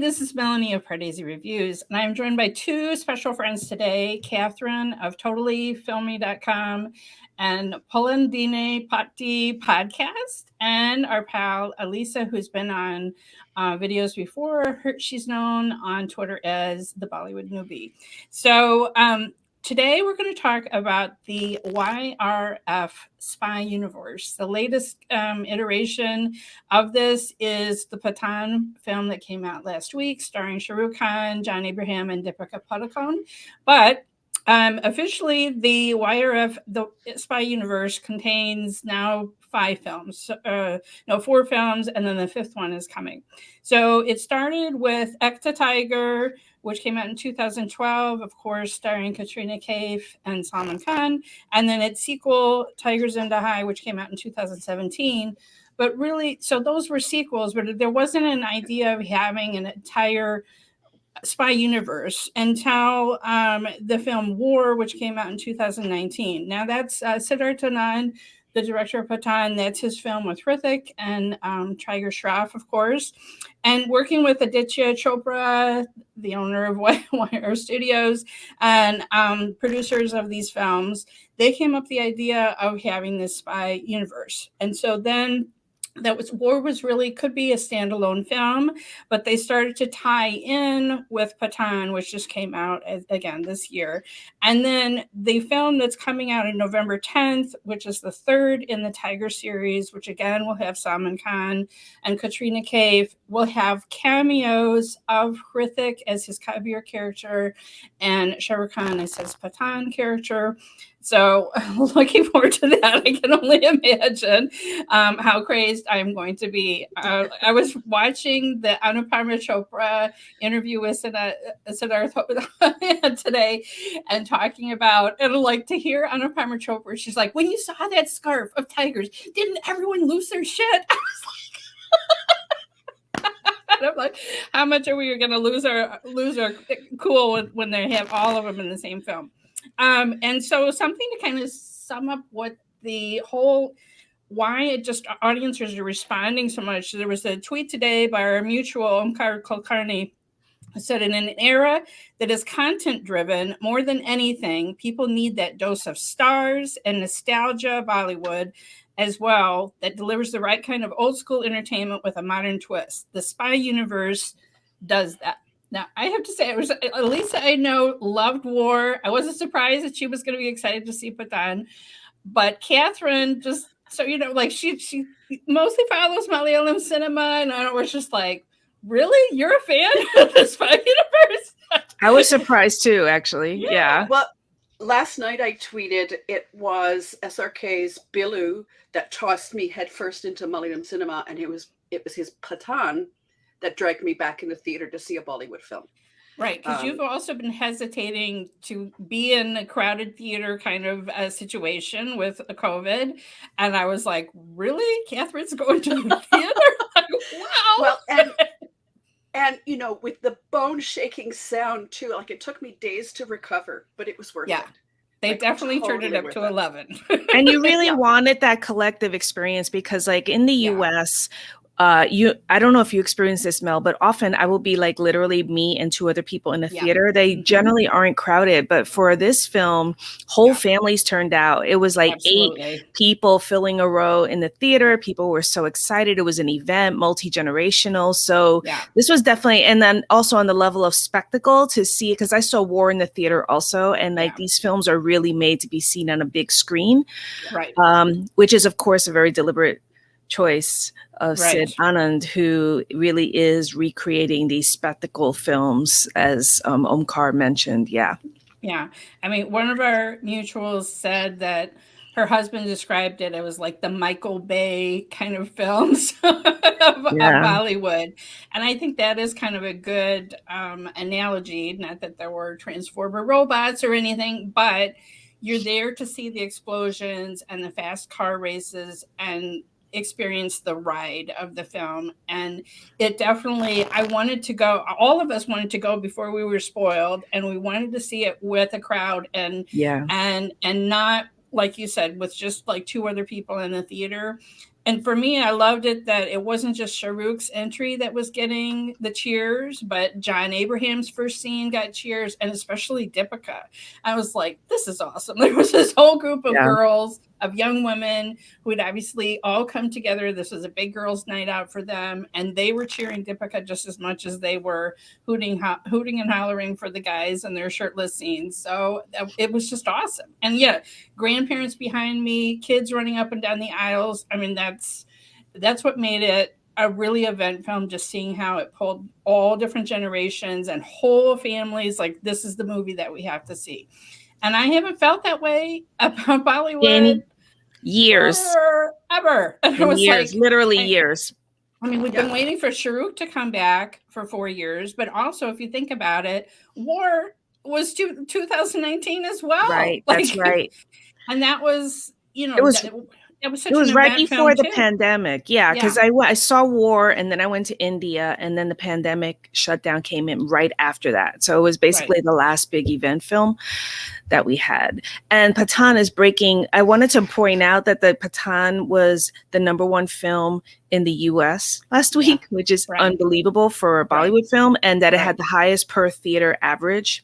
this is Melanie of Pardesi Reviews, and I'm joined by two special friends today, Katherine of TotallyFilmy.com and Polandine Patti podcast, and our pal Alisa, who's been on videos before. She's known on Twitter as the Bollywood Newbie. So today we're going to talk about the YRF Spy Universe. The latest iteration of this is the Pathaan film that came out last week, starring Shah Rukh Khan, John Abraham, and Deepika Padukone. But officially, the YRF, the Spy Universe, contains now 5 films. 4 films, and then the 5th one is coming. So it started with Ekta Tiger, which came out in 2012, of course, starring Katrina Kaif and Salman Khan. And then its sequel, Tigers in the High, which came out in 2017. But really, so those were sequels, but there wasn't an idea of having an entire spy universe until the film War, which came out in 2019. Now that's Siddharth Anand, the director of Pathaan. That's his film with Hrithik and Tiger Shroff, of course. And working with Aditya Chopra, the owner of YRF Studios, and producers of these films, they came up with the idea of having this spy universe. And so then War was really could be a standalone film, but they started to tie in with Pathaan, which just came out again this year. And then the film that's coming out on November 10th, which is the 3rd in the Tiger series, which again will have Salman Khan and Katrina Kaif, will have cameos of Hrithik as his Kabir character and Shah Rukh Khan as his Pathaan character. So looking forward to that. I can only imagine how crazed I'm going to be. I was watching the Anupama Chopra interview with Siddharth today and talking about, and like to hear Anupama Chopra, she's like, when you saw that scarf of tigers, didn't everyone lose their shit? I was like, and I'm like, how much are we going to lose our cool when they have all of them in the same film? And so something to kind of sum up what the whole, why it just audiences are responding so much. There was a tweet today by our mutual Omkar Kulkarni, who said, in an era that is content driven more than anything, people need that dose of stars and nostalgia Bollywood as well that delivers the right kind of old school entertainment with a modern twist. The Spy Universe does that. Now, I have to say, it was Alisa, I know, loved War. I wasn't surprised that she was going to be excited to see Pathaan. But Katherine, just so you know, like she mostly follows Malayalam cinema, and I was just like, really? You're a fan of the Spy Universe? I was surprised too, actually. Yeah. Well, last night I tweeted it was SRK's Bilu that tossed me headfirst into Malayalam cinema, and it was his Pathaan that dragged me back in the theater to see a Bollywood film. Right, because you've also been hesitating to be in a crowded theater kind of situation with COVID. And I was like, really? Katherine's going to the theater? Like, wow. Well, and you know, with the bone-shaking sound too, like it took me days to recover, but it was worth it. They definitely turned it up to 11. And you really wanted that collective experience because like in the US, I don't know if you experience this, Mel, but often I will be like literally me and 2 other people in the theater. They generally aren't crowded, but for this film, whole families turned out. It was like 8 people filling a row in the theater. People were so excited. It was an event, multi-generational. So this was definitely, and then also on the level of spectacle to see, because I saw War in the theater also, and like these films are really made to be seen on a big screen, right? Which is of course a very deliberate choice of Sid Anand, who really is recreating these spectacle films, as Omkar mentioned. Yeah. I mean, one of our mutuals said that her husband described it. It was like the Michael Bay kind of films of Bollywood. And I think that is kind of a good analogy. Not that there were Transformer robots or anything, but you're there to see the explosions and the fast car races and experience the ride of the film. And it definitely, I wanted to go, all of us wanted to go before we were spoiled, and we wanted to see it with a crowd and not, like you said, with just like 2 other people in the theater. And for me, I loved it that it wasn't just Shah Rukh's entry that was getting the cheers, but John Abraham's first scene got cheers, and especially Deepika. I was like, this is awesome. There was this whole group of girls, of young women who had obviously all come together. This was a big girls' night out for them, and they were cheering Deepika just as much as they were hooting and hollering for the guys in their shirtless scenes. So it was just awesome. And yeah, grandparents behind me, kids running up and down the aisles. I mean, that's what made it a really event film, just seeing how it pulled all different generations and whole families. Like, this is the movie that we have to see. And I haven't felt that way about Bollywood years, ever. And it was years, like, literally years. I mean, we've been waiting for Shah Rukh to come back for 4 years, but also if you think about it, War was 2019 as well. Right, that's right. And that was, it was such it was an right before the too. pandemic. Yeah, because I saw War, and then I went to India, and then the pandemic shutdown came in right after that. So it was basically the last big event film that we had. And Pathaan is breaking. I wanted to point out that the Pathaan was the #1 film in the US last week, which is unbelievable for a Bollywood film, and that it had the highest per theater average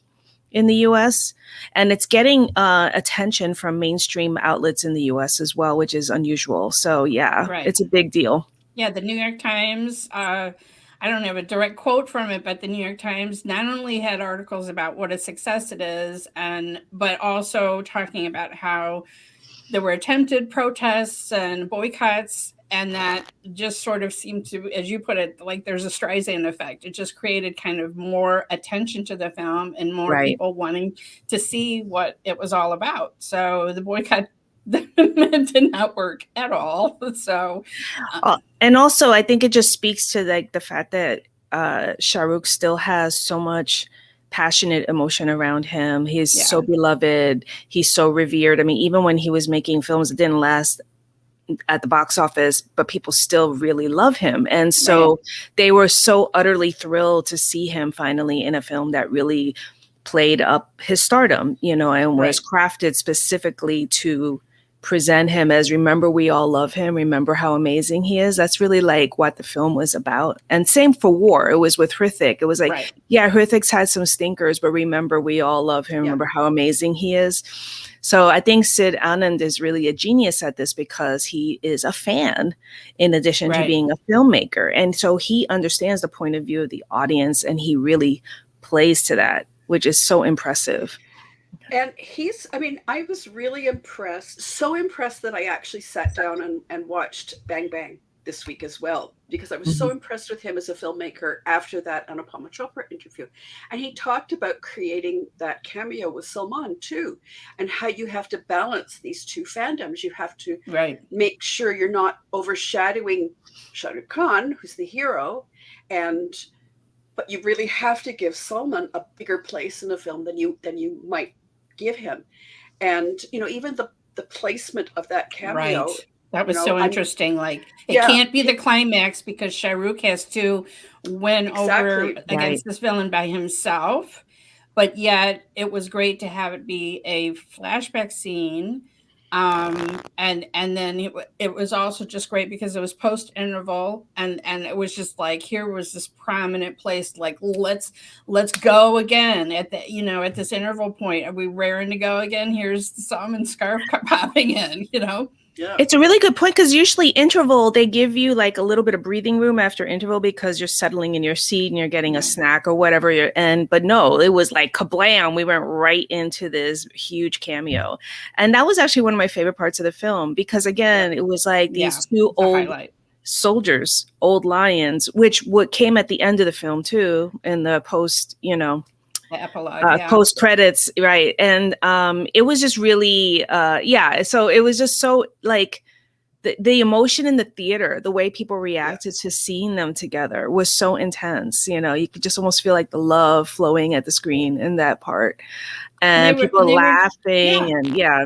in the US. And it's getting attention from mainstream outlets in the US as well, which is unusual. So it's a big deal. Yeah, the New York Times, I don't have a direct quote from it, but the New York Times not only had articles about what a success it is, but also talking about how there were attempted protests and boycotts, and that just sort of seemed to, as you put it, like there's a Streisand effect. It just created kind of more attention to the film and more people wanting to see what it was all about. So the boycott did not work at all. So, and also I think it just speaks to like the fact that Shah Rukh still has so much passionate emotion around him. He's so beloved. He's so revered. I mean, even when he was making films that didn't last at the box office, but people still really love him. And so they were so utterly thrilled to see him finally in a film that really played up his stardom, and was crafted specifically to present him as, remember, we all love him. Remember how amazing he is. That's really like what the film was about. And same for War. It was with Hrithik. It was like, Hrithik's had some stinkers, but remember, we all love him. Remember how amazing he is. So I think Sid Anand is really a genius at this because he is a fan in addition to being a filmmaker. And so he understands the point of view of the audience, and he really plays to that, which is so impressive. And I was really impressed, so impressed that I actually sat down and watched Bang Bang this week as well, because I was so impressed with him as a filmmaker after that Anupama Chopra interview. And he talked about creating that cameo with Salman too, and how you have to balance these two fandoms. You have to make sure you're not overshadowing Shah Rukh Khan, who's the hero, but you really have to give Salman a bigger place in the film than you might give him. And even the placement of that cameo, that was so interesting. Like, it can't be the climax because Shah Rukh has to win over against this villain by himself, but yet it was great to have it be a flashback scene. And then it was also just great because it was post interval, and it was just like, here was this prominent place, like, let's go again at at this interval point. Are we raring to go again? Here's the Salman scarf popping in, Yeah. It's a really good point, because usually interval, they give you like a little bit of breathing room after interval because you're settling in your seat and you're getting a snack or whatever. But no, it was like kablam. We went right into this huge cameo. And that was actually one of my favorite parts of the film, because again, it was like these two old soldiers, old lions, which came at the end of the film too, in the post, the epilogue, post credits, right? And it was just really, so it was just so like the emotion in the theater, the way people reacted to seeing them together was so intense. You could just almost feel like the love flowing at the screen in that part, and people laughing, I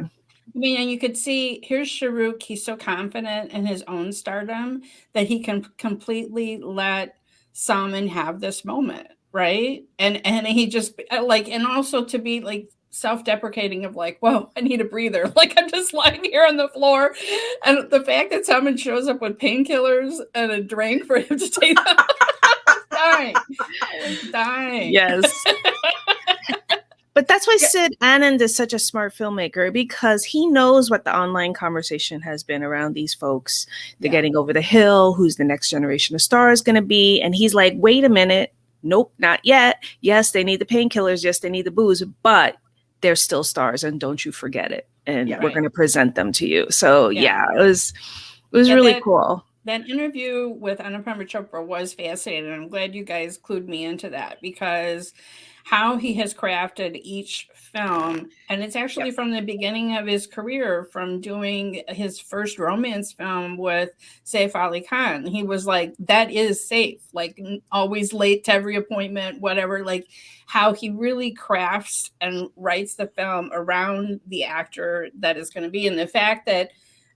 mean, and you could see, here's Shah Rukh. He's so confident in his own stardom that he can completely let Salman have this moment. Right. And he just and also to be like self-deprecating of like, whoa, I need a breather. Like I'm just lying here on the floor. And the fact that someone shows up with painkillers and a drink for him to take them, I was dying. Yes. But that's why Sid Anand is such a smart filmmaker, because he knows what the online conversation has been around these folks. They're getting over the hill. Who's the next generation of stars going to be? And he's like, wait a minute. Nope, not yet. Yes, they need the painkillers. Yes, they need the booze, but they're still stars, and don't you forget it. And we're going to present them to you. So it was really cool. That interview with Anupama Chopra was fascinating. I'm glad you guys clued me into that, because how he has crafted each film, and it's actually from the beginning of his career, from doing his first romance film with Saif Ali Khan. He was like, that is safe, like always late to every appointment, whatever, like how he really crafts and writes the film around the actor that is going to be. And the fact that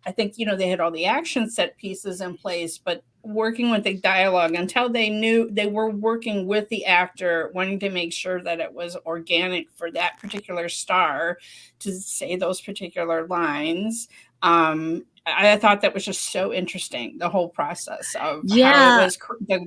I think, they had all the action set pieces in place, but working with the dialogue until they knew they were working with the actor, wanting to make sure that it was organic for that particular star to say those particular lines. I thought that was just so interesting, the whole process of how it was,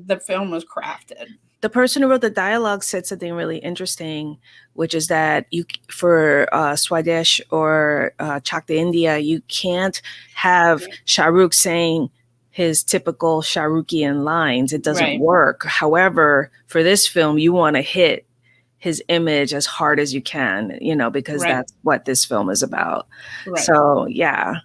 the film was crafted. The person who wrote the dialogue said something really interesting, which is that for Swadesh or Chak De India, you can't have Shah Rukh saying his typical Shah Rukhian lines. It doesn't work. However, for this film, you want to hit his image as hard as you can, because that's what this film is about. Right. So, yeah.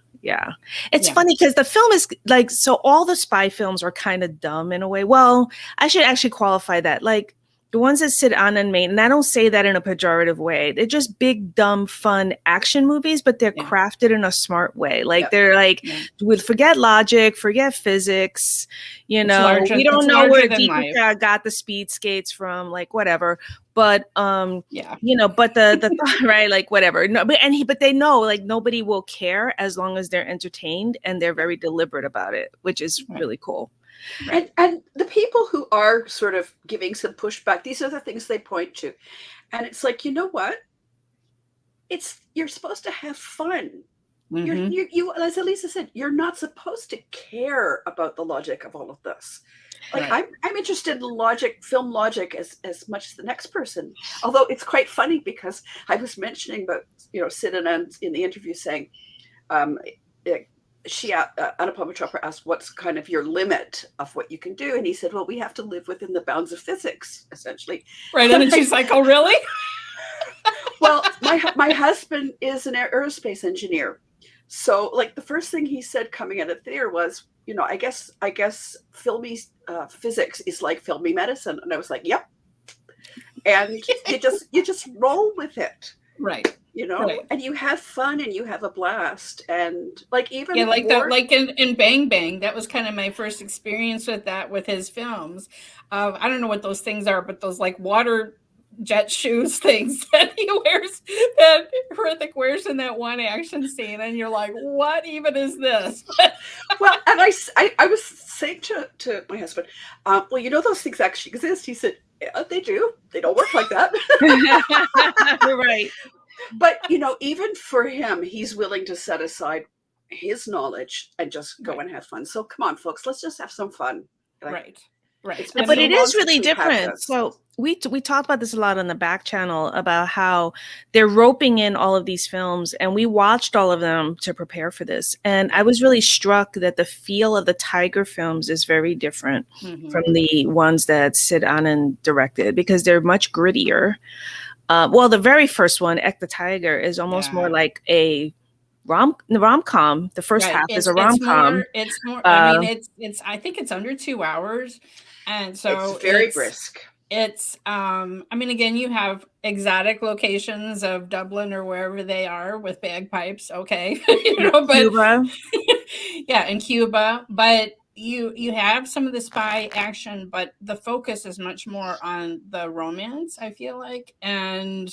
It's funny because the film is like, so all the spy films are kind of dumb in a way. Well, I should actually qualify that. Like the ones that Sid Anand made, and I don't say that in a pejorative way. They're just big, dumb, fun action movies, but they're crafted in a smart way. Like they're like, forget logic, forget physics. We don't know where Deepika got the speed skates from, like whatever. But but the right, like whatever. No, but they know like nobody will care as long as they're entertained, and they're very deliberate about it, which is really cool. Right. And the people who are sort of giving some pushback, these are the things they point to. And it's like, you know what? You're supposed to have fun. Mm-hmm. You as Alisa said, you're not supposed to care about the logic of all of this. Like I'm interested in film logic as much as the next person. Although it's quite funny because I was mentioning about, Sid Anand in the interview saying, Anupama Chopra asked, what's kind of your limit of what you can do? And he said, well, we have to live within the bounds of physics, essentially. Right. And then she's like, oh, really? Well, my husband is an aerospace engineer. So like the first thing he said coming out of the theater was, I guess filmy physics is like filmy medicine. And I was like, yep. And you just roll with it. Right. And you have fun and you have a blast. And like even in Bang Bang, that was kind of my first experience with that, with his films. I don't know what those things are, but those like water jet shoes things that he wears, that Hrithik wears in that one action scene, and you're like, what even is this? Well, and I was saying to my husband, well, those things actually exist. He said, yeah, they do. They don't work like that. You're right. But, even for him, he's willing to set aside his knowledge and just go and have fun. So come on, folks, let's just have some fun. Right. But it is really different. So we talked about this a lot on the back channel about how they're roping in all of these films, and we watched all of them to prepare for this. And I was really struck that the feel of the Tiger films is very different from the ones that Sid Anand directed, because they're much grittier. The very first one, Ek the Tiger, is almost more like a rom-com. The first half is a rom-com. It's more. I mean, it's. I think it's under 2 hours, and so it's very brisk. It's. I mean, again, you have exotic locations of Dublin or wherever they are with bagpipes. Okay, but Cuba. Yeah, in Cuba, but. You have some of the spy action, but the focus is much more on the romance, I feel like. And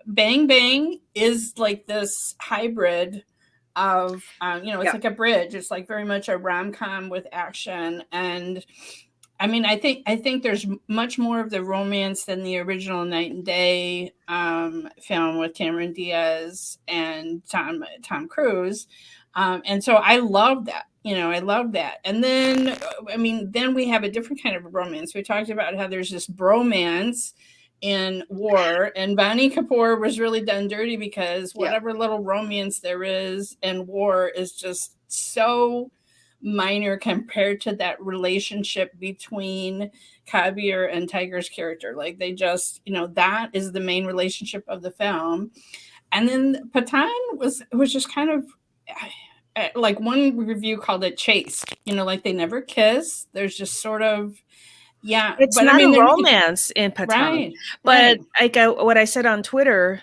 Bang Bang is like this hybrid of, it's like a bridge. It's like very much a rom-com with action. And I mean, I think there's much more of the romance than the original Night and Day film with Cameron Diaz and Tom Cruise, and so I love that. I love that. And then, I mean, then we have a different kind of romance. We talked about how there's this bromance in War, and Bonnie Kapoor was really done dirty because whatever little romance there is in War is just so minor compared to that relationship between Kabir and Tiger's character. Like they just, that is the main relationship of the film. And then Pathaan was just kind of like one review called it chaste, like they never kiss. There's just sort of, it's but not a romance in Pathaan. Right, but like what I said on Twitter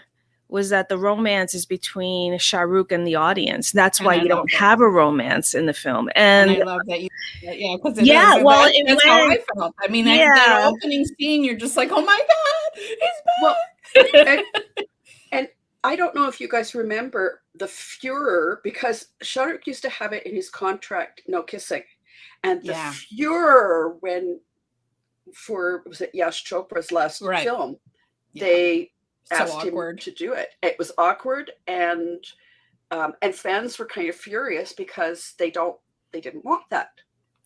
was that the romance is between Shah Rukh and the audience. That's why you don't have a romance in the film. And I love that because well, that's how I felt. I mean, that opening scene, you're just like, oh my God, he's back. Well, and I don't know if you guys remember the furor, because Shah Rukh used to have it in his contract, no kissing. And the furor was it Yash Chopra's last film, they asked him to do it. It was awkward, and fans were kind of furious because they didn't want that.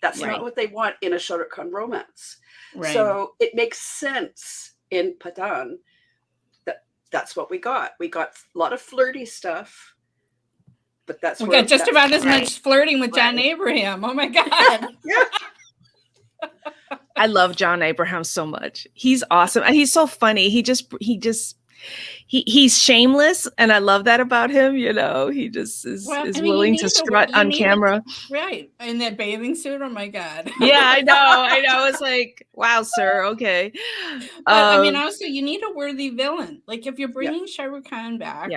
That's not what they want in a Shah Rukh Khan romance. Right. So it makes sense in Pathaan that's what we got. We got a lot of flirty stuff, but we got just about as much flirting with John Abraham. Oh my God. I love John Abraham so much. He's awesome. And he's so funny. He's shameless, and I love that about him. He just is willing to strut on camera. Right. In that bathing suit. Oh my God. Yeah, I know. It's like, wow, sir. Okay. But I mean, also you need a worthy villain. Like if you're bringing Shah Rukh Khan back.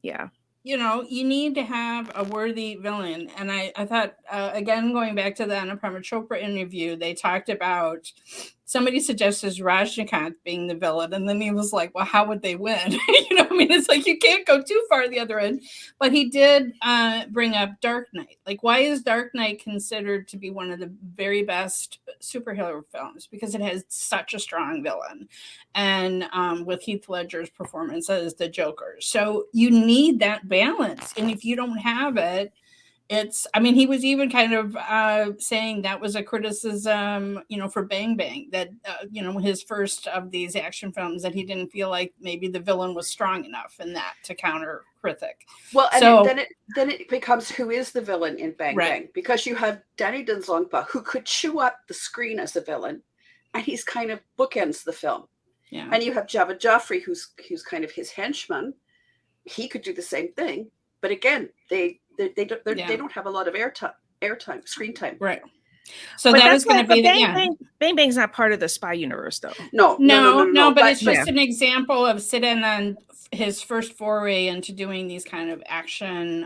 Yeah. You need to have a worthy villain. And I thought, again, going back to the Anupama Chopra interview, they talked about, somebody suggested Rajnikant being the villain. And then he was like, well, how would they win? I mean, it's like, you can't go too far the other end. But he did bring up Dark Knight. Like, why is Dark Knight considered to be one of the very best superhero films? Because it has such a strong villain. And with Heath Ledger's performance as the Joker. So you need that balance. And if you don't have it, he was even kind of saying that was a criticism, for Bang Bang, that, his first of these action films, that he didn't feel like maybe the villain was strong enough in that to counter Hrithik. Well, and then it becomes, who is the villain in Bang Bang? Because you have Danny Denzongpa, who could chew up the screen as a villain, and he's kind of bookends the film. Yeah. And you have Javed Jaffrey, who's kind of his henchman. He could do the same thing, but again, they don't have a lot of airtime, screen time. Right. So that is going to be Bang Bang's not part of the Spy Universe, though. No. But it's just an example of Siddhan on his first foray into doing these kind of action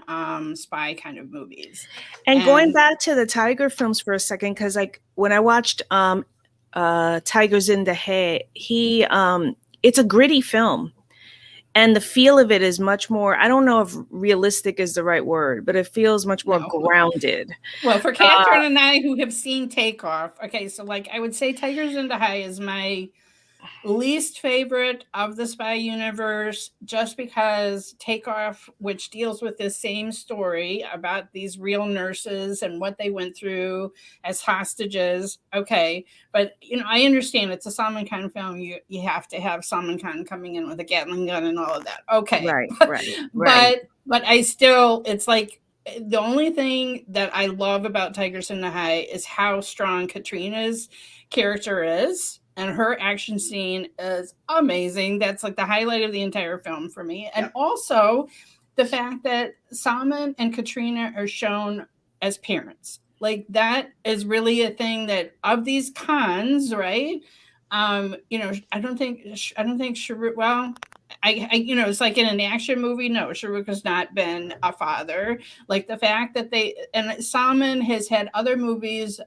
spy kind of movies. And going back to the Tiger films for a second, because like when I watched Tiger Zinda Hai, it's a gritty film. And the feel of it is much more, I don't know if realistic is the right word, but it feels much more grounded. Well, for Katherine and I who have seen Takeoff, okay, so like I would say Tiger Zinda Hai is my least favorite of the Spy Universe, just because Takeoff, which deals with this same story about these real nurses and what they went through as hostages. Okay, but I understand it's a Salman Khan film. You have to have Salman Khan coming in with a Gatling gun and all of that. Okay, right. But I still, it's like the only thing that I love about Tiger Zinda Hai is how strong Katrina's character is. And her action scene is amazing. That's like the highlight of the entire film for me. And also the fact that Salman and Katrina are shown as parents. Like that is really a thing that of these Khans, right? I don't think Shah Rukh, well, it's like in an action movie. No, Shah Rukh has not been a father. Like the fact that and Salman has had other movies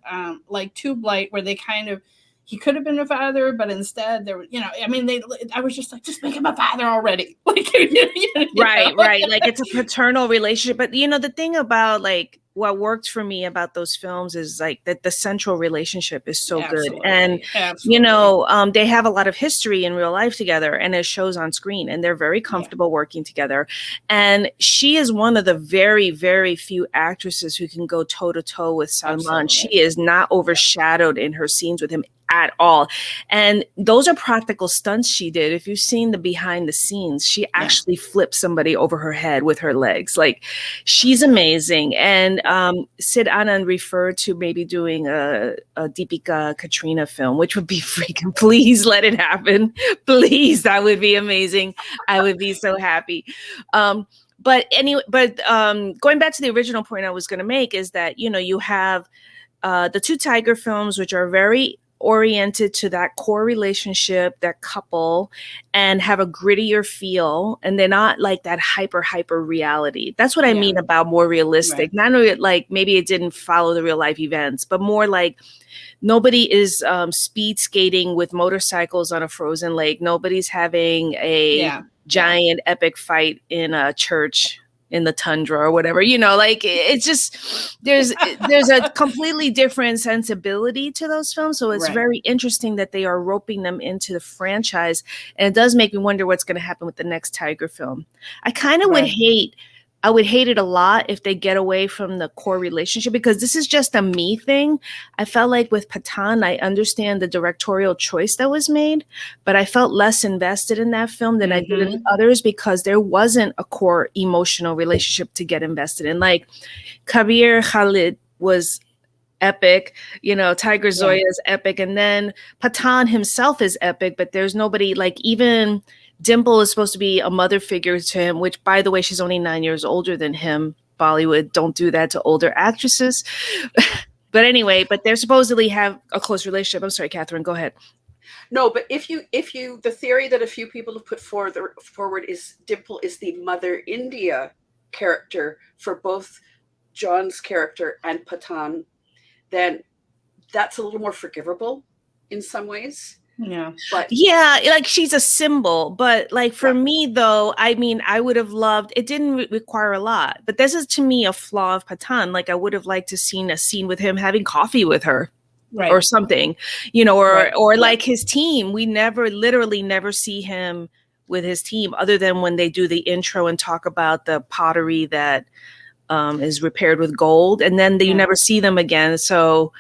like Tube Light where they kind of, he could have been a father, but instead there were, I was just like, just make him a father already. Like, right. Like it's a paternal relationship. But the thing about like what worked for me about those films is like that the central relationship is so Absolutely. good. And, Absolutely. you know, they have a lot of history in real life together, and it shows on screen, and they're very comfortable working together. And she is one of the very, very few actresses who can go toe to toe with Salman. Absolutely. She is not overshadowed in her scenes with him at all. And those are practical stunts she did. If you've seen the behind the scenes, she actually flipped somebody over her head with her legs. Like, she's amazing. And Sid Anand referred to maybe doing a Deepika Katrina film, which would be freaking, please let it happen. Please, that would be amazing. I would be so happy. But anyway, going back to the original point I was going to make is that, you know, you have the two Tiger films, which are very oriented to that core relationship, that couple, and have a grittier feel, and they're not like that hyper reality. That's what I mean about more realistic. Not only like maybe it didn't follow the real life events, but more like nobody is speed skating with motorcycles on a frozen lake. Nobody's having a giant epic fight in a church in the tundra or whatever, you know, like it's just, there's a completely different sensibility to those films. So it's very interesting that they are roping them into the franchise. And it does make me wonder what's going to happen with the next Tiger film. I kind of would hate it a lot if they get away from the core relationship, because this is just a me thing. I felt like with Pathaan, I understand the directorial choice that was made, but I felt less invested in that film than I did in others, because there wasn't a core emotional relationship to get invested in. Like Kabir Khalid was epic, you know, Tiger Zoya is epic, and then Pathaan himself is epic, but there's nobody, like, even Dimple is supposed to be a mother figure to him, which, by the way, she's only 9 years older than him. Bollywood, don't do that to older actresses. But anyway, but they're supposedly have a close relationship. I'm sorry, Katherine, go ahead. No, but if you the theory that a few people have put forward is Dimple is the Mother India character for both John's character and Pathaan, then that's a little more forgivable in some ways. Yeah. But yeah, like she's a symbol, but like for me though, I mean, I would have loved, it didn't require a lot, but this is to me a flaw of Pathaan. Like I would have liked to seen a scene with him having coffee with her. Or something, you know, or like his team. We literally never see him with his team, other than when they do the intro and talk about the pottery that is repaired with gold, and then you never see them again. So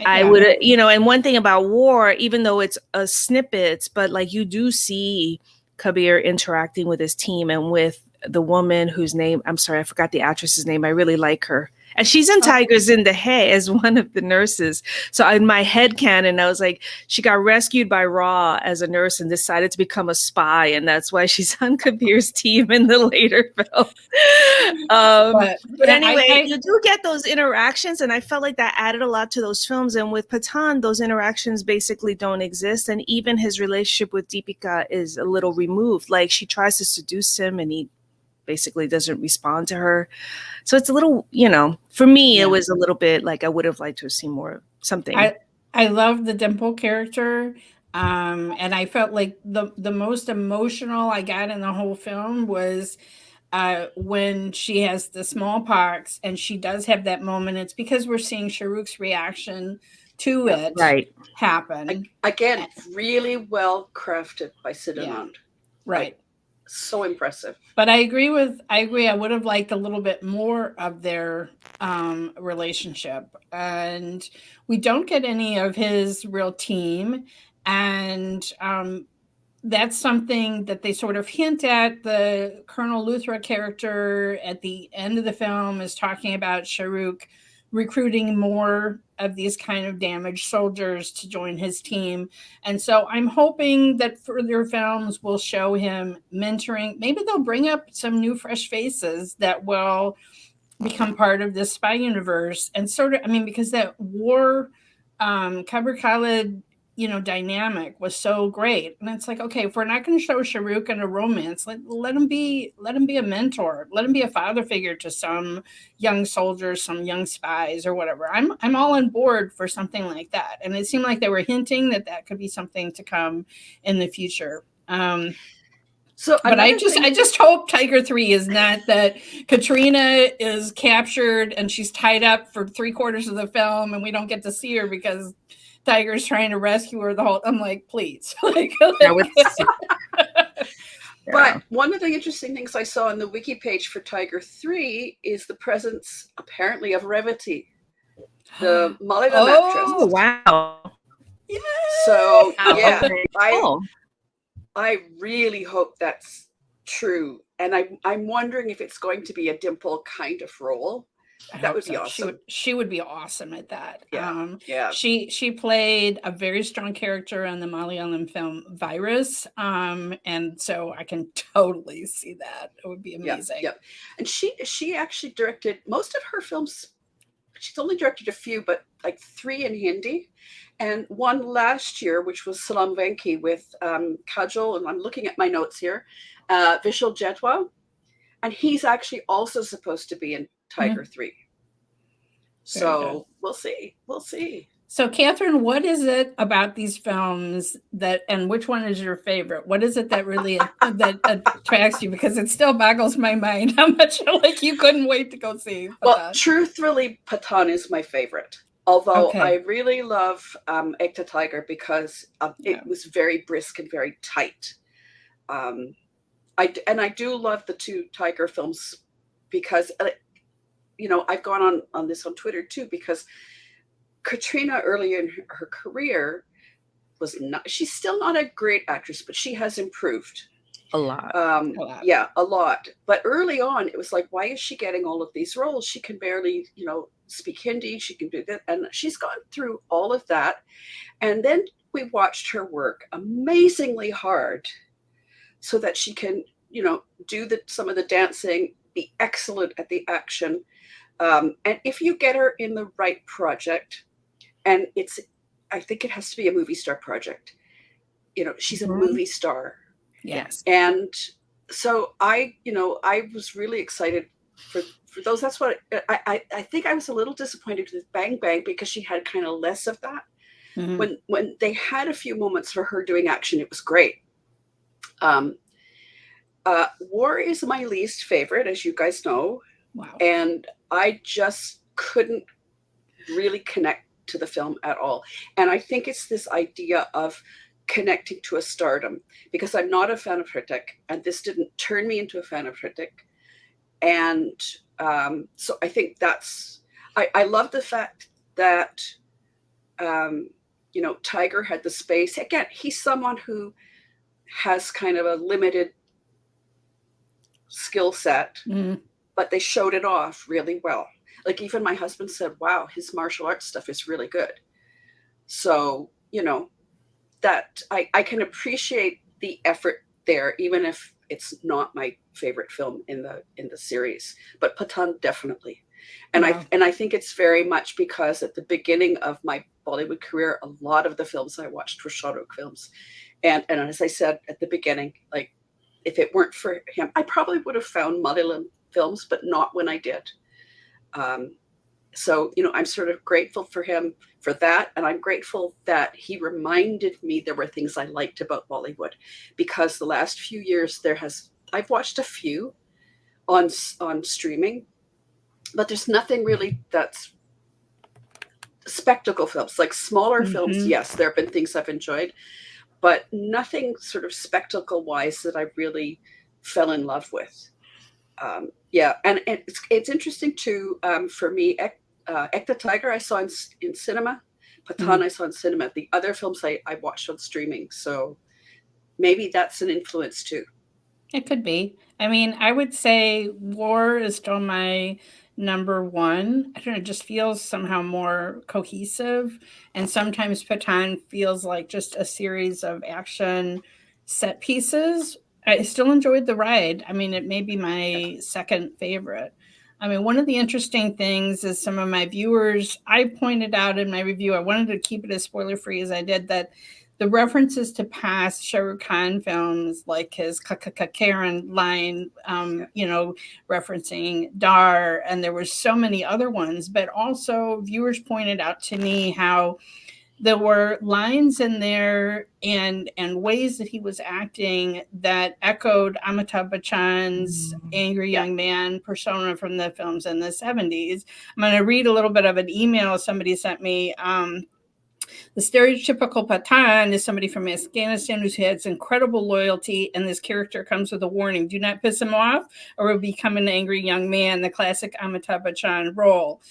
I would, you know, and one thing about War, even though it's snippets, but like you do see Kabir interacting with his team and with the woman whose name, I'm sorry, I forgot the actress's name. I really like her. And she's in Tigers in the Hay as one of the nurses. So in my headcanon, I was like, she got rescued by Raw as a nurse and decided to become a spy. And that's why she's on Kabir's team in the later film. But anyway, you do get those interactions. And I felt like that added a lot to those films. And with Pathaan, those interactions basically don't exist. And even his relationship with Deepika is a little removed. Like she tries to seduce him and he basically doesn't respond to her. So it's a little, you know, for me, it was a little bit like I would have liked to have seen more something. I love the Dimple character. And I felt like the most emotional I got in the whole film was when she has the smallpox and she does have that moment. It's because we're seeing Shah Rukh's reaction to it happen. Again, really well crafted by Sid Anand. Right. So impressive. But I agree. I would have liked a little bit more of their relationship, and we don't get any of his real team, and that's something that they sort of hint at. The Colonel Luthra character at the end of the film is talking about Shah Rukh recruiting more of these kind of damaged soldiers to join his team. And so I'm hoping that further films will show him mentoring. Maybe they'll bring up some new fresh faces that will become part of this spy universe. And sort of, I mean, because that war, Kabir Khalid, you know, dynamic was so great. And it's like, okay, if we're not going to show Shah Rukh in a romance, let him be a mentor, let him be a father figure to some young soldiers, some young spies or whatever. I'm all on board for something like that. And it seemed like they were hinting that could be something to come in the future. So, but I just hope Tiger 3 is not that Katrina is captured and she's tied up for 3/4 of the film and we don't get to see her because Tiger's trying to rescue her the whole. I'm like, please. But one of the interesting things I saw on the wiki page for Tiger 3 is the presence, apparently, of Revati, the Malayalam actress. Oh, wow. Yay! So, yeah, cool. I really hope that's true. And I'm wondering if it's going to be a Dimple kind of role. That would be awesome. She would be awesome at that. Yeah. She played a very strong character in the Malayalam film Virus. And so I can totally see that. It would be amazing. Yeah. And she actually directed most of her films. She's only directed a few, but like 3 in Hindi. And one last year, which was Salam Venki with Kajol, and I'm looking at my notes here, Vishal Jetwa. And he's actually also supposed to be in Tiger 3. So we'll see. So Katherine, what is it about these films and which one is your favorite? What is it that really that attracts you? Because it still boggles my mind how much like you couldn't wait to go see Pathaan. Well, truthfully, Pathaan is my favorite. Although I really love Ekta Tiger because it was very brisk and very tight. I do love the 2 Tiger films because I've gone on this on Twitter too, because Katrina early in her career she's still not a great actress, but she has improved a lot. Yeah, a lot. But early on, it was like, why is she getting all of these roles? She can barely, speak Hindi. She can do that. And she's gone through all of that. And then we watched her work amazingly hard so that she can, do some of the dancing, be excellent at the action. And if you get her in the right project, and I think it has to be a movie star project. She's a movie star. Yes. And so I was really excited for those. That's what I think I was a little disappointed with Bang Bang because she had kind of less of that. Mm-hmm. When they had a few moments for her doing action, it was great. War is my least favorite, as you guys know. Wow. And I just couldn't really connect to the film at all. And I think it's this idea of connecting to a stardom, because I'm not a fan of Hrithik, and this didn't turn me into a fan of Hrithik. And so I think I love the fact that, Tiger had the space. Again, he's someone who has kind of a limited skill set, but they showed it off really well. Like even my husband said, wow, his martial arts stuff is really good. So, that I can appreciate the effort there, even if it's not my favorite film in the series, but Pathaan definitely. And I think it's very much because at the beginning of my Bollywood career, a lot of the films I watched were Shah Rukh films. And as I said at the beginning, like if it weren't for him, I probably would have found Malayalam films, but not when I did. So, I'm sort of grateful for him for that. And I'm grateful that he reminded me there were things I liked about Bollywood, because the last few years I've watched a few on streaming, but there's nothing really that's spectacle films, like smaller films. Yes, there have been things I've enjoyed, but nothing sort of spectacle wise that I really fell in love with. And it's interesting too, for me, Ekta Tiger I saw in cinema, Pathaan I saw in cinema. The other films I watched on streaming. So maybe that's an influence too. It could be. I mean, I would say War is still my number 1. I don't know, it just feels somehow more cohesive. And sometimes Pathaan feels like just a series of action set pieces. I still enjoyed the ride. I mean, it may be my second favorite. I mean, one of the interesting things is some of my viewers, I pointed out in my review, I wanted to keep it as spoiler-free as I did, that the references to past Shah Rukh Khan films, like his Karen line, referencing Dar, and there were so many other ones, but also viewers pointed out to me how there were lines in there and ways that he was acting that echoed Amitabh Bachchan's angry young man persona from the films in the 70s. I'm going to read a little bit of an email somebody sent me. The stereotypical Pathaan is somebody from Afghanistan who has incredible loyalty, and this character comes with a warning: do not piss him off or he'll become an angry young man, the classic Amitabh Bachchan role.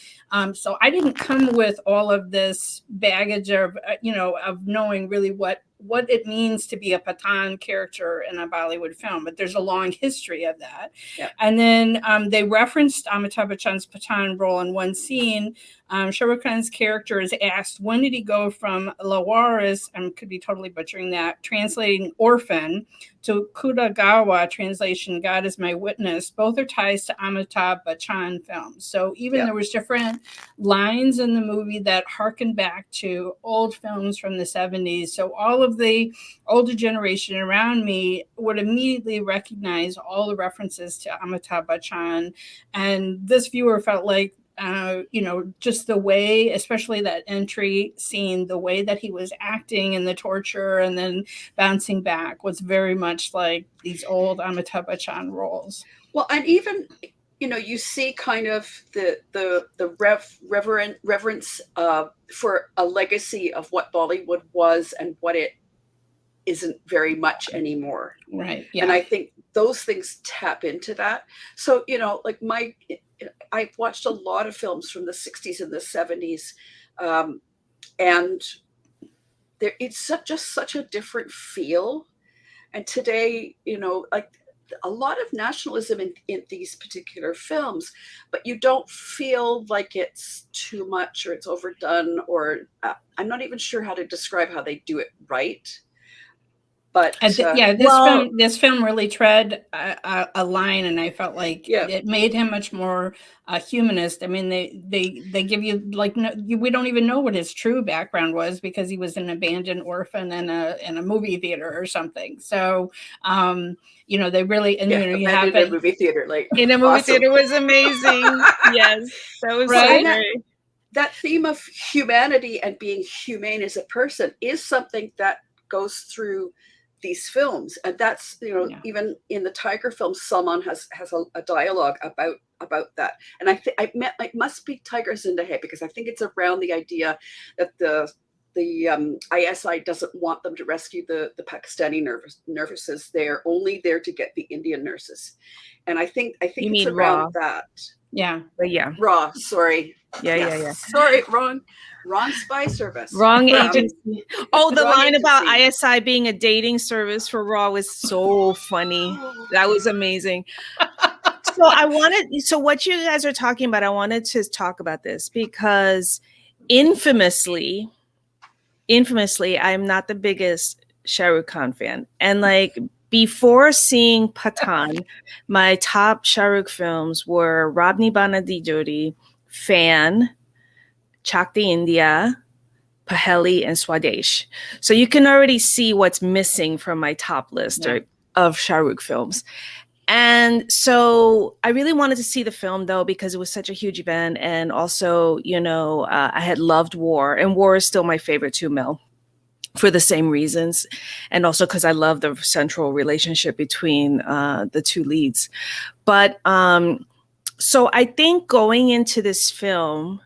So I didn't come with all of this baggage of, of knowing really what it means to be a Pathaan character in a Bollywood film, but there's a long history of that. Yep. And then they referenced Amitabh Bachchan's Pathaan role in one scene. Shah Rukh Khan's character is asked, when did he go from Lawaris, I could be totally butchering that, translating orphan, to Kudagawa, translation God is my witness. Both are ties to Amitabh Bachchan films. So even there was different lines in the movie that harken back to old films from the 70s. So all of the older generation around me would immediately recognize all the references to Amitabh Bachchan. And this viewer felt like, just the way, especially that entry scene, the way that he was acting and the torture and then bouncing back was very much like these old Amitabh Bachchan roles. Well, and even, you see kind of the reverence for a legacy of what Bollywood was and what it isn't very much anymore. Right. Yeah. And I think those things tap into that. So, like I've watched a lot of films from the 60s and the 70s, and it's just such a different feel. And today, like a lot of nationalism in these particular films, but you don't feel like it's too much or it's overdone, or I'm not even sure how to describe how they do it right. But this film really tread a line, and I felt like it made him much more humanist. I mean, they give you we don't even know what his true background was because he was an abandoned orphan in a movie theater or something. So they really you have a movie theater in a movie theater was amazing. Yes, that was right. So great. That theme of humanity and being humane as a person is something that goes through these films, and that's even in the Tiger films, Salman has a dialogue about that, and I think it must be Tiger Zinda because I think it's around the idea that the ISI doesn't want them to rescue the Pakistani nurses. They're only there to get the Indian nurses, and I think it's around that. Yeah, but yeah, Raw. Sorry. Yeah. Sorry, wrong spy service. Wrong agency. Oh, the line about ISI being a dating service for Raw was so funny. That was amazing. So what you guys are talking about, I wanted to talk about this because infamously, I'm not the biggest Shah Rukh Khan fan. And before seeing Pathaan, my top Shah Rukh films were Rabni Bana Di Jodi, Fan, Chakti India, Paheli, and Swadesh. So you can already see what's missing from my top list of Shah Rukh films. And so I really wanted to see the film, though, because it was such a huge event. And also, I had loved War, and War is still my favorite too, Mel, for the same reasons. And also because I love the central relationship between the two leads. But so I think going into this film,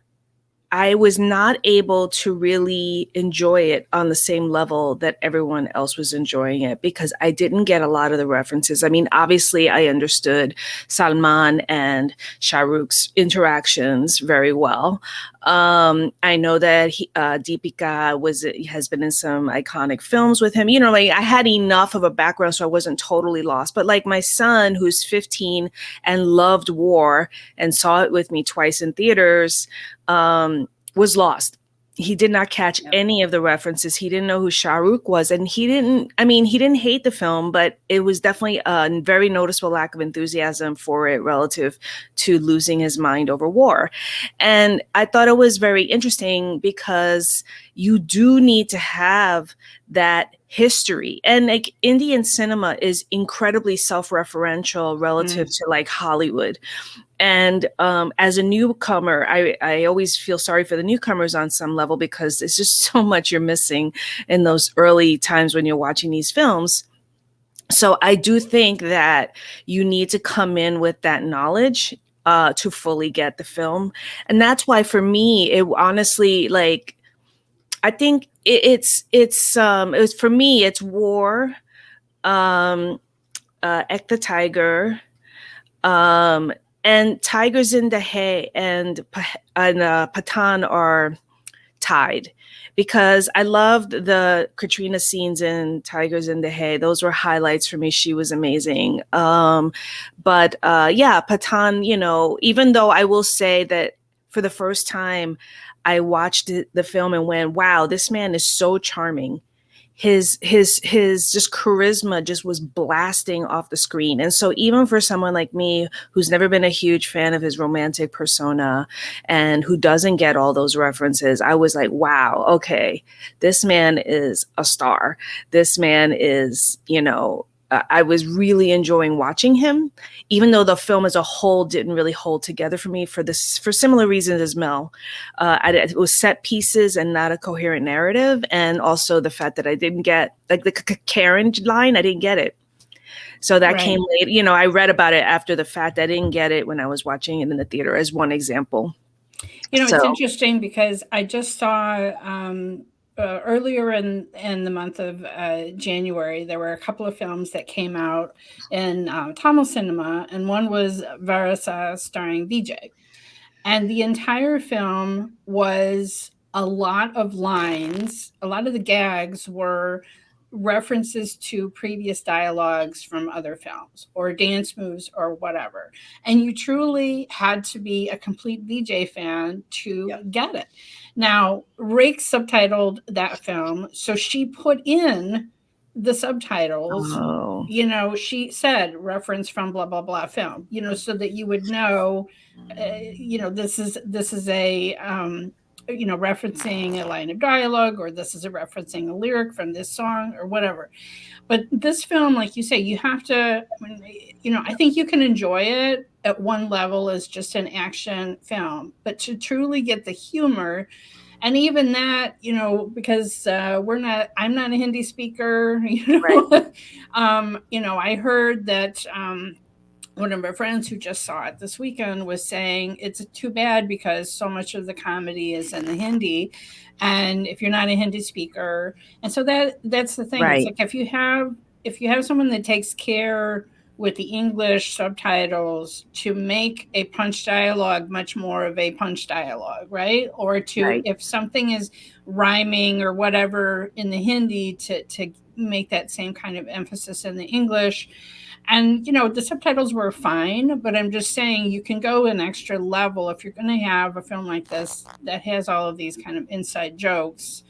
I was not able to really enjoy it on the same level that everyone else was enjoying it because I didn't get a lot of the references. I mean, obviously, I understood Salman and Shah Rukh's interactions very well. I know that Deepika has been in some iconic films with him. I had enough of a background, so I wasn't totally lost. But my son, who's 15 and loved War and saw it with me twice in theaters, was lost. He did not catch any of the references. He didn't know who Shah Rukh was. And he didn't hate the film, but it was definitely a very noticeable lack of enthusiasm for it relative to losing his mind over War. And I thought it was very interesting because you do need to have that history. And like Indian cinema is incredibly self-referential relative to like Hollywood. And as a newcomer, I always feel sorry for the newcomers on some level, because there's just so much you're missing in those early times when you're watching these films. So I do think that you need to come in with that knowledge to fully get the film. And that's why for me, it honestly, like, I think it was, for me, it's War, Ek the Tiger, and Tigers in the Hay and Pathaan are tied, because I loved the Katrina scenes in Tigers in the Hay. Those were highlights for me. She was amazing. But Pathaan, you know, even though I will say that for the first time I watched the film and went, wow, this man is so charming. His just charisma just was blasting off the screen. And so even for someone like me, who's never been a huge fan of his romantic persona and who doesn't get all those references, I was like, wow, okay, this man is a star. This man is, you know, I was really enjoying watching him, even though the film as a whole didn't really hold together for me for similar reasons as Mel. It was set pieces and not a coherent narrative. And also the fact that I didn't get like the Karen line, I didn't get it. So that came late. You know, I read about it after the fact. I didn't get it when I was watching it in the theater, as one example. You know, it's interesting because I just saw earlier in the month of January, there were a couple of films that came out in Tamil cinema, and one was Varasa starring Vijay. And the entire film was a lot of lines. A lot of the gags were references to previous dialogues from other films or dance moves or whatever. And you truly had to be a complete Vijay fan to get it. Now, Rake subtitled that film, so she put in the subtitles. Oh. You know, she said reference from blah blah blah film. You know, so that you would know. You know, this is a you know, referencing a line of dialogue, or this is referencing a lyric from this song or whatever. But this film, like you say, you have to. You know, I think you can enjoy it at one level as just an action film, but to truly get the humor, and even that, you know, because I'm not a Hindi speaker, you know, you know, I heard that one of my friends who just saw it this weekend was saying it's too bad because so much of the comedy is in the Hindi, and if you're not a Hindi speaker, and so that's the thing. It's like if you have someone that takes care with the English subtitles to make a punch dialogue much more of a punch dialogue, right? Or if something is rhyming or whatever in the Hindi, to make that same kind of emphasis in the English. And, you know, the subtitles were fine, but I'm just saying you can go an extra level if you're going to have a film like this that has all of these kind of inside jokes.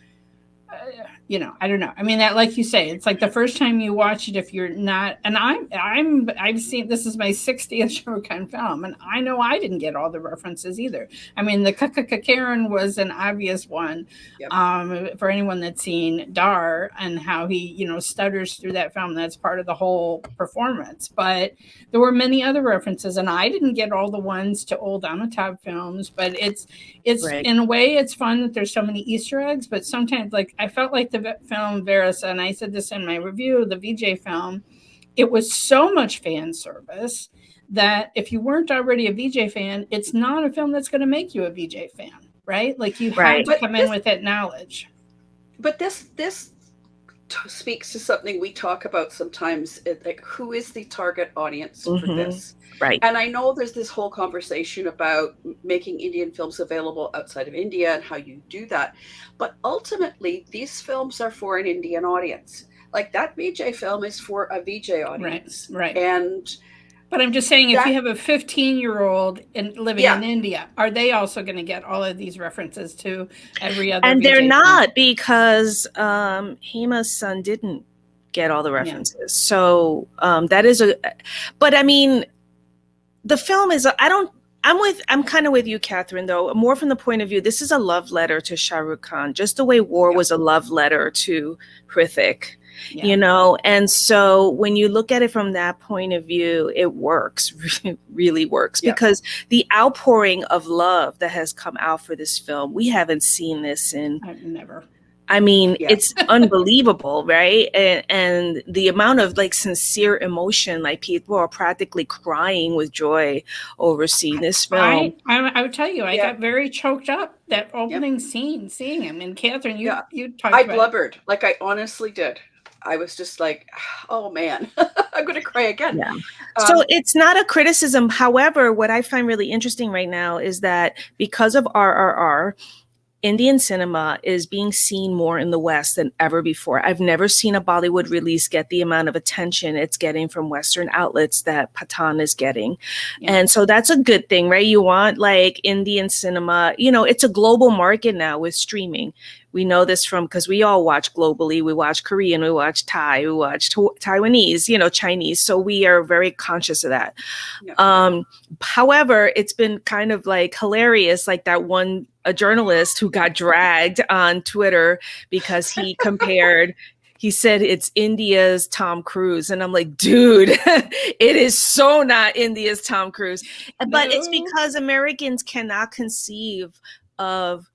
You know, I don't know. I mean, that, like you say, it's like the first time you watch it, if you're not, and I've seen, this is my 60th Shah Rukh Khan film, and I know I didn't get all the references either. I mean, the Karen was an obvious one. For anyone that's seen Dar and how he, you know, stutters through that film, that's part of the whole performance. But there were many other references, and I didn't get all the ones to old Amitabh films. But it's in a way, it's fun that there's so many Easter eggs. But sometimes, like, I felt like the film Varasa, and I said this in my review, the Vijay film, it was so much fan service that if you weren't already a Vijay fan, it's not a film that's going to make you a Vijay fan, right? Like you have to come in with that knowledge. But this speaks to something we talk about sometimes, like who is the target audience for this? Right. And I know there's this whole conversation about making Indian films available outside of India and how you do that. But ultimately, these films are for an Indian audience. Like that Vijay film is for a Vijay audience. Right. But I'm just saying, if you have a 15-year-old living in India, are they also going to get all of these references to every other? And they're not, because Hema's son didn't get all the references. Yeah. So that is but I mean, the film is, I'm kind of with you, Katherine, though, more from the point of view, this is a love letter to Shah Rukh Khan, just the way War was a love letter to Hrithik. you know? And so when you look at it from that point of view, it works, really works, because the outpouring of love that has come out for this film, we haven't seen this in... I've never. I mean, it's unbelievable, right? And the amount of like sincere emotion, like people are practically crying with joy over seeing this film. I would tell you, I got very choked up that opening scene, seeing him. And Catherine, you talked I about blubbered, like I honestly did. I was just like, oh man, I'm going to cry again. Yeah. So it's not a criticism. However, what I find really interesting right now is that because of RRR, Indian cinema is being seen more in the West than ever before. I've never seen a Bollywood release get the amount of attention it's getting from Western outlets that Pathaan is getting. Yeah. And so that's a good thing, right? You want like Indian cinema, you know, it's a global market now with streaming. We know this from, because we all watch globally. We watch Korean, we watch Thai, we watch Taiwanese, you know, Chinese. So we are very conscious of that. Yeah. However, it's been kind of like hilarious, like that one, a journalist who got dragged on Twitter because he compared, he said it's India's Tom Cruise. And I'm like, dude, it is so not India's Tom Cruise. But it's because Americans cannot conceive of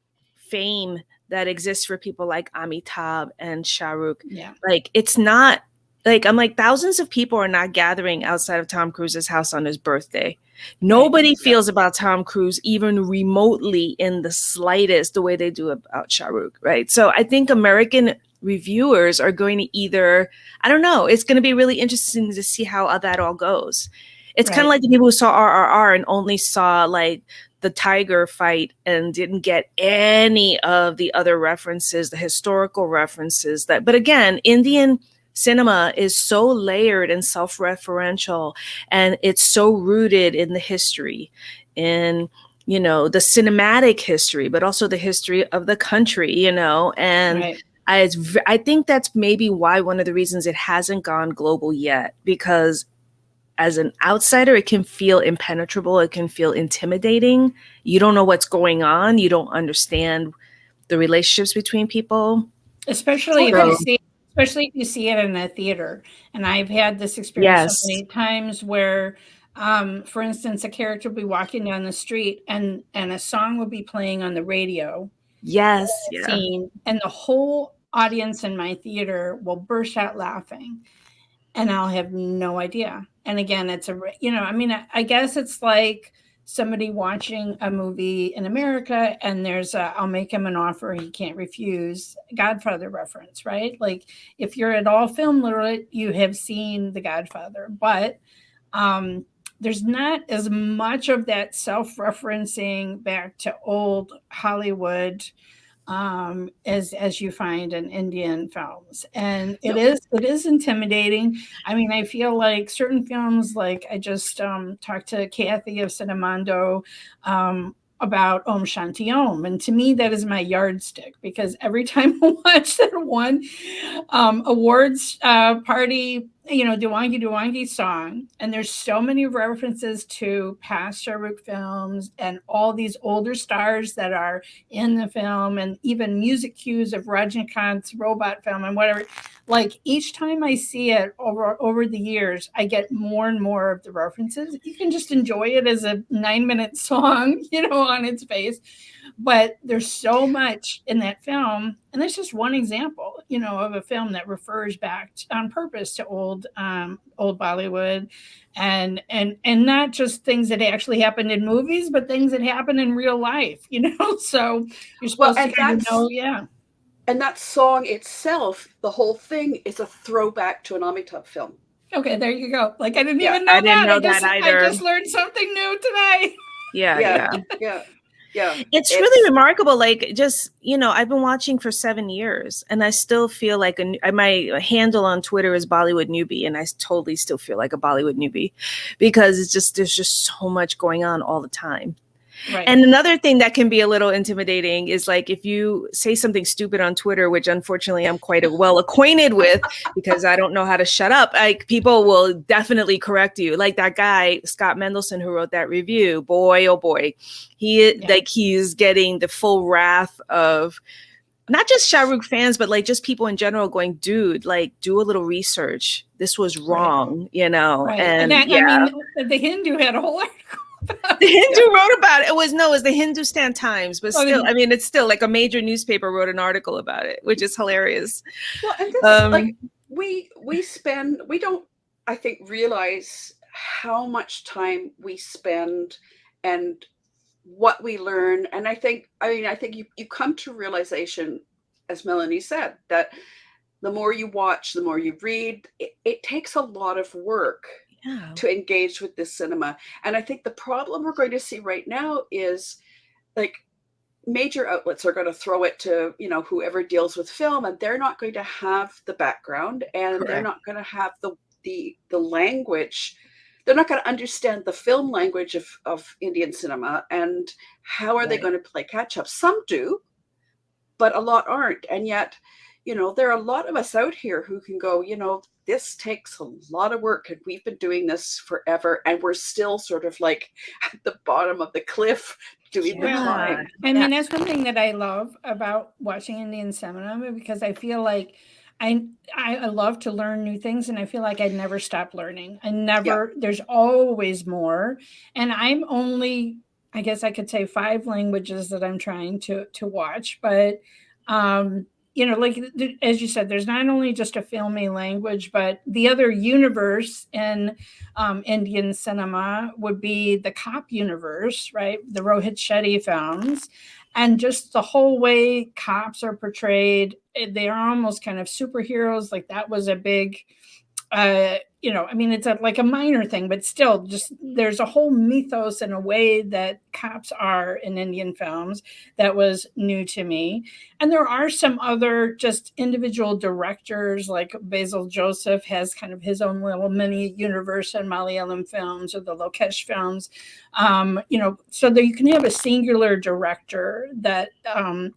fame that exists for people like Amitabh and Shah Rukh. Yeah. Like, it's not like, I'm like, thousands of people are not gathering outside of Tom Cruise's house on his birthday. Nobody feels about Tom Cruise even remotely in the slightest the way they do about Shah Rukh, right? So I think American reviewers are going to either, I don't know, it's going to be really interesting to see how that all goes. It's kind of like the people who saw RRR and only saw like the tiger fight and didn't get any of the other references, the historical references that, but again, Indian cinema is so layered and self-referential, and it's so rooted in the history, in, you know, the cinematic history, but also the history of the country, you know, and I think that's maybe why one of the reasons it hasn't gone global yet, because as an outsider, it can feel impenetrable. It can feel intimidating. You don't know what's going on. You don't understand the relationships between people. Especially if you see it in a theater. And I've had this experience so many times where, for instance, a character will be walking down the street and a song will be playing on the radio. Yes. Scene, and the whole audience in my theater will burst out laughing. And I'll have no idea. And again, it's I guess it's like somebody watching a movie in America and there's I'll make him an offer he can't refuse, Godfather reference, right? Like if you're at all film literate, you have seen The Godfather, but there's not as much of that self-referencing back to old Hollywood as you find in Indian films. And it is intimidating. I mean, I feel like certain films, like I just talked to Kathy of Cinemando about Om Shanti Om. And to me, that is my yardstick, because every time I watch that one awards party, you know, Diwangi song, and there's so many references to past Shah Rukh films and all these older stars that are in the film, and even music cues of Rajnikant's robot film and whatever. Like each time I see it over the years, I get more and more of the references. You can just enjoy it as a 9-minute song, you know, on its face. But there's so much in that film, and that's just one example, you know, of a film that refers back on purpose to old Bollywood, and not just things that actually happened in movies, but things that happen in real life, you know. So you're supposed to kind of know, And that song itself, the whole thing is a throwback to an Amitabh film. Okay, there you go. Like I didn't even know that. I just learned something new today. Yeah. It's really remarkable. Like, just, you know, I've been watching for 7 years and I still feel like my handle on Twitter is Bollywood newbie. And I totally still feel like a Bollywood newbie, because there's just so much going on all the time. Right. And another thing that can be a little intimidating is like if you say something stupid on Twitter, which unfortunately I'm quite well acquainted with because I don't know how to shut up, like people will definitely correct you. Like that guy, Scott Mendelson, who wrote that review, boy, oh boy, he's getting the full wrath of not just Shah Rukh fans, but like just people in general going, dude, like do a little research. This was wrong, you know? Right. And I mean, the Hindu had a whole article about the Hindu wrote about it. It was the Hindustan Times, but still, the, I mean, it's still like a major newspaper wrote an article about it, which is hilarious. Well, and this is like we don't, I think, realize how much time we spend and what we learn. And I think you come to realization, as Melanie said, that the more you watch, the more you read, it takes a lot of work to engage with this cinema. And I think the problem we're going to see right now is like major outlets are going to throw it to, you know, whoever deals with film, and they're not going to have the background, and they're not going to have the language. They're not going to understand the film language of Indian cinema, and how are they going to play catch up? Some do, but a lot aren't. And yet, you know, there are a lot of us out here who can go, you know, this takes a lot of work, and we've been doing this forever, and we're still sort of like at the bottom of the cliff doing the climb. I mean, that's one thing that I love about watching Indian cinema, because I feel like I love to learn new things, and I feel like I never stop learning. There's always more. And I'm only, I guess I could say 5 languages that I'm trying to watch, but you know, like as you said, there's not only just a filmy language, but the other universe in Indian cinema would be the cop universe, right? The Rohit Shetty films. And just the whole way cops are portrayed, they are almost kind of superheroes. Like that was a big, you know, I mean, it's like a minor thing, but still just there's a whole mythos and a way that cops are in Indian films that was new to me. And there are some other just individual directors, like Basil Joseph has kind of his own little mini universe in Malayalam films, or the Lokesh films, you know, so that you can have a singular director that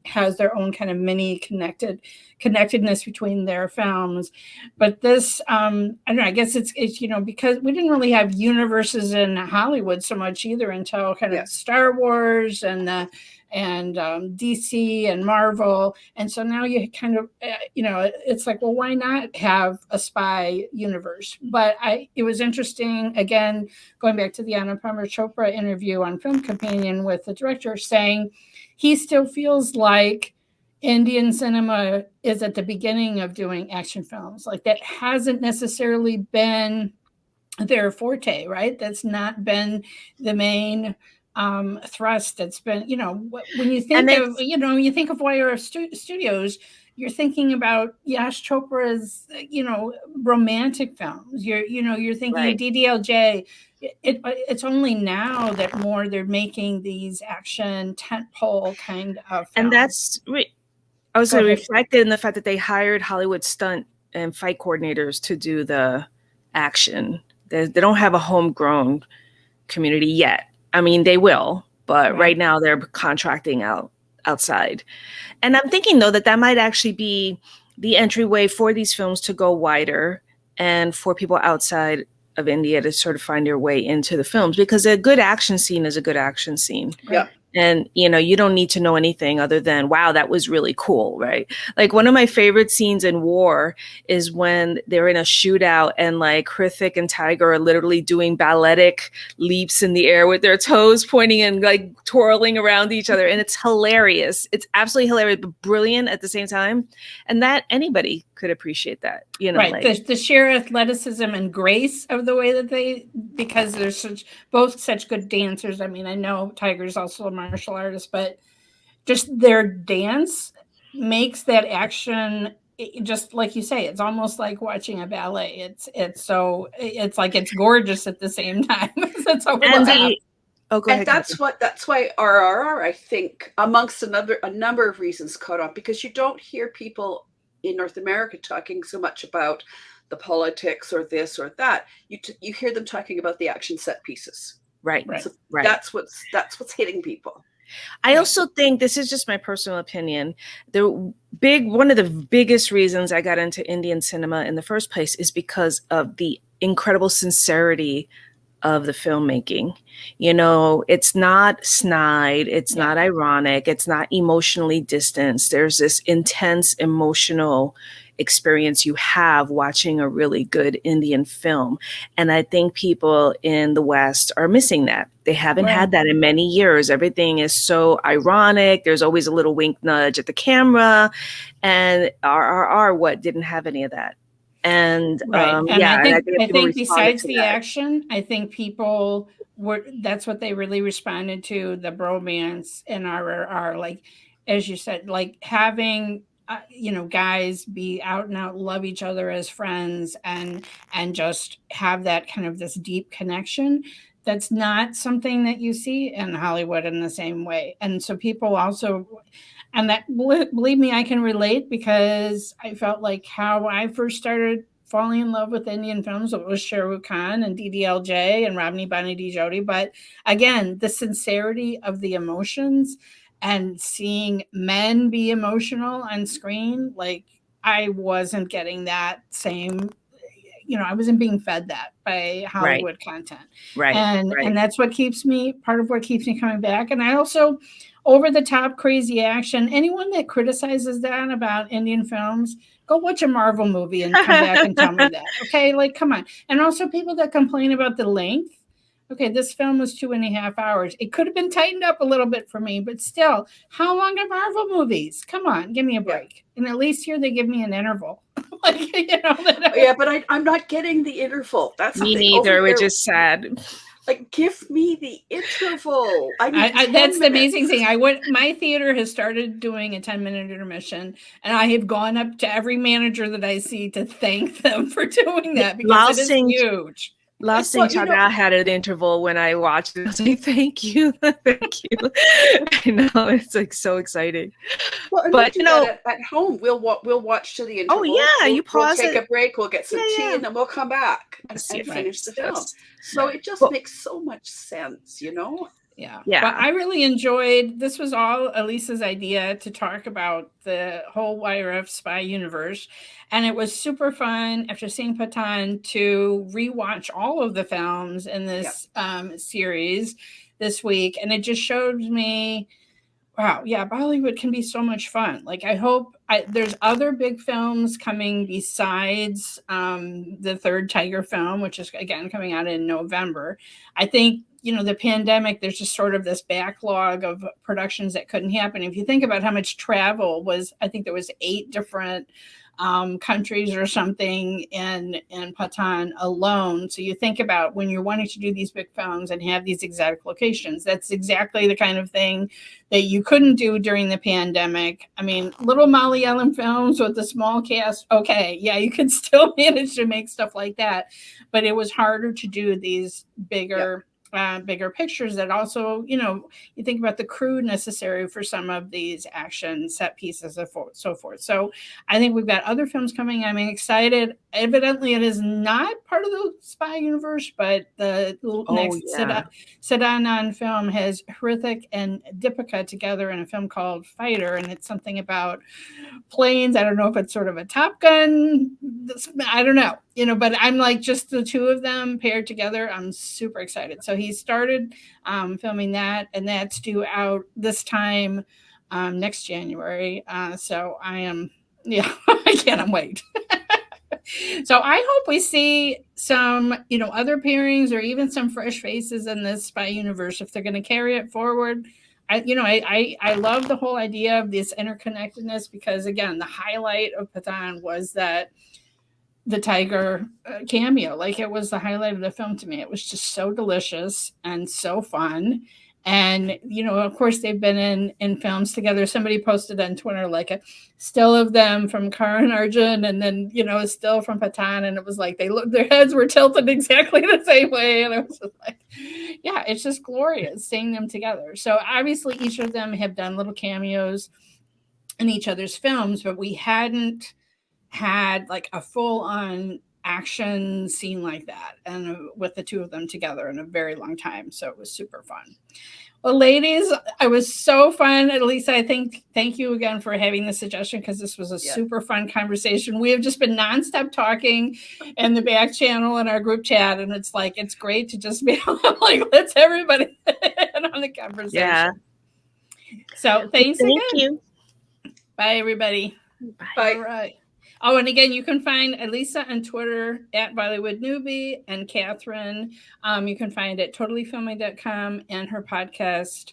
has their own kind of mini connectedness between their films. But this, I don't know, I guess it's, you know, because we didn't really have universes in Hollywood so much either until kind of Star Wars and DC and Marvel. And so now you kind of, you know, it's like, well, why not have a spy universe? But it was interesting, again, going back to the Anupama Chopra interview on Film Companion with the director, saying he still feels like Indian cinema is at the beginning of doing action films. Like that hasn't necessarily been their forte, right? That's not been the main thrust. It's been, you know, when you think of, you know, you think of YRF Studios, you're thinking about Yash Chopra's, you know, romantic films. You're thinking DDLJ. It's only now that more they're making these action tentpole kind of films. And that's also reflected in the fact that they hired Hollywood stunt and fight coordinators to do the action. They don't have a homegrown community yet. I mean, they will, but right now they're contracting outside. And I'm thinking, though, that might actually be the entryway for these films to go wider, and for people outside of India to sort of find their way into the films, because a good action scene is a good action scene. Yeah. And, you know, you don't need to know anything other than, wow, that was really cool, right? Like one of my favorite scenes in War is when they're in a shootout and like Hrithik and Tiger are literally doing balletic leaps in the air with their toes pointing and like twirling around each other. And it's hilarious. It's absolutely hilarious, but brilliant at the same time. And that anybody could appreciate that, you know, right. Like, the sheer athleticism and grace of the way that because they're both such good dancers. I mean, I know Tiger's also a martial artist, but just their dance makes that action, just like you say, it's almost like watching a ballet. It's like it's gorgeous at the same time. It's over the top. Oh, go ahead. That's why RRR, I think, amongst a number of reasons, caught on, because you don't hear people in North America talking so much about the politics or this or that. You hear them talking about the action set pieces. Right. So that's what's hitting people. I also think, this is just my personal opinion, one of the biggest reasons I got into Indian cinema in the first place is because of the incredible sincerity of the filmmaking. You know, it's not snide, it's not ironic, it's not emotionally distanced. There's this intense emotional experience you have watching a really good Indian film. And I think people in the West are missing that. They haven't had that in many years. Everything is so ironic. There's always a little wink nudge at the camera. And RRR, what, didn't have any of that. And I think besides the action, I think people that's what they really responded to, the bromance in RRR. Like, as you said, like having guys be out and out, love each other as friends, and just have that kind of this deep connection. That's not something that you see in Hollywood in the same way. And so people also, and that, believe me, I can relate, because I felt like how I first started falling in love with Indian films, it was Shah Rukh Khan and DDLJ and Ramni Banidi Jodi. But again, the sincerity of the emotions and seeing men be emotional on screen, like I wasn't getting that same, I wasn't being fed that by Hollywood content. And that's what keeps me, part of what keeps me coming back. And I also, over the top crazy action, anyone that criticizes that about Indian films, go watch a Marvel movie and come back and tell me that. Okay, like, come on. And also people that complain about the length. Okay, this film was 2.5 hours. It could have been tightened up a little bit for me, but still, how long are Marvel movies? Come on, give me a break. And at least here they give me an interval. Like, but I'm not getting the interval. That's me neither, which is sad. Like, give me the interval. That's the amazing thing. My theater has started doing a 10-minute intermission, and I have gone up to every manager that I see to thank them for doing that, because it is huge. Last thing Chaga had an interval when I watched it. I was like, thank you. Thank you. I know, it's like so exciting. Well, but at home, we'll watch to the interval. Oh yeah, you pause we'll take a break, we'll get some tea, and then we'll come back and finish the film. So it just makes so much sense, Yeah. But I really enjoyed, this was all Alisa's idea to talk about the whole YRF Spy Universe. And it was super fun after seeing Pathaan to rewatch all of the films in this series this week. And it just showed me, wow, Bollywood can be so much fun. Like, I hope there's other big films coming besides the third Tiger film, which is, again, coming out in November. I think, the pandemic, there's just sort of this backlog of productions that couldn't happen. If you think about how much travel was, I think there was 8 different countries or something in Pathaan alone. So you think about when you're wanting to do these big films and have these exotic locations, that's exactly the kind of thing that you couldn't do during the pandemic. I mean, little Malayalam films with a small cast, okay, you could still manage to make stuff like that, but it was harder to do these bigger pictures that also, you think about the crew necessary for some of these action set pieces and so forth. So I think we've got other films coming. I'm excited. Evidently, it is not part of the Spy Universe, but the next Siddhanand film has Hrithik and Deepika together in a film called Fighter, and it's something about planes. I don't know if it's sort of a Top Gun. I don't know, but I'm like, just the two of them paired together, I'm super excited. So he started filming that, and that's due out this time next January. So I am, I can't wait. So I hope we see some, other pairings or even some fresh faces in this Spy Universe if they're going to carry it forward. I love the whole idea of this interconnectedness, because again, the highlight of Pathaan was that the tiger cameo. Like, it was the highlight of the film to me. It was just so delicious and so fun. And, of course, they've been in films together. Somebody posted on Twitter like a still of them from Karan Arjun, and then, a still from Pathaan. And it was like their heads were tilted exactly the same way. And it was just like, it's just glorious seeing them together. So obviously each of them have done little cameos in each other's films, but we hadn't had like a full-on action scene like that, and with the two of them together in a very long time. So it was super fun. Well, ladies, it was so fun. At least I think, thank you again for having the suggestion, because this was a super fun conversation. We have just been nonstop talking in the back channel in our group chat. And it's like, it's great to just be like, let's everybody in on the conversation. Yeah. So thanks again. Thank you. Bye, everybody. Bye. All right. Oh, and again, you can find Alisa on Twitter at Bollywood Newbie, and Katherine, you can find at totallyfilmy.com, and her podcast,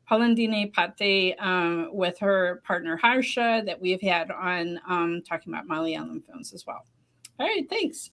Palandine Pate, with her partner Harsha, that we've had on talking about Malayalam films as well. All right, thanks.